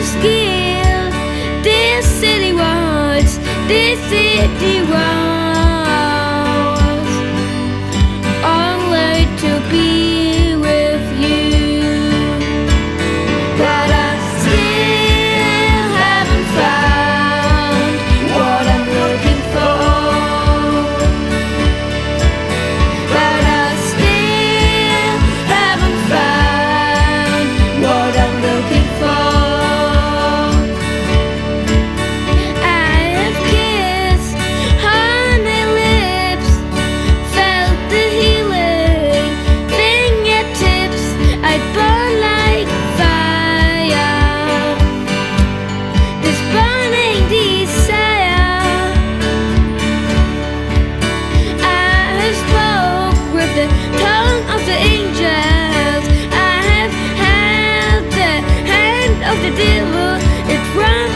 scale. This city walls, this city walls, only to be with you. But I still haven't found what I'm looking for. But I still haven't found what I'm looking for. I have kissed honey lips, felt the healing fingertips. I burn like fire, this burning desire. I spoke with the tongue of the angels. I have held the hand of the devil. It ran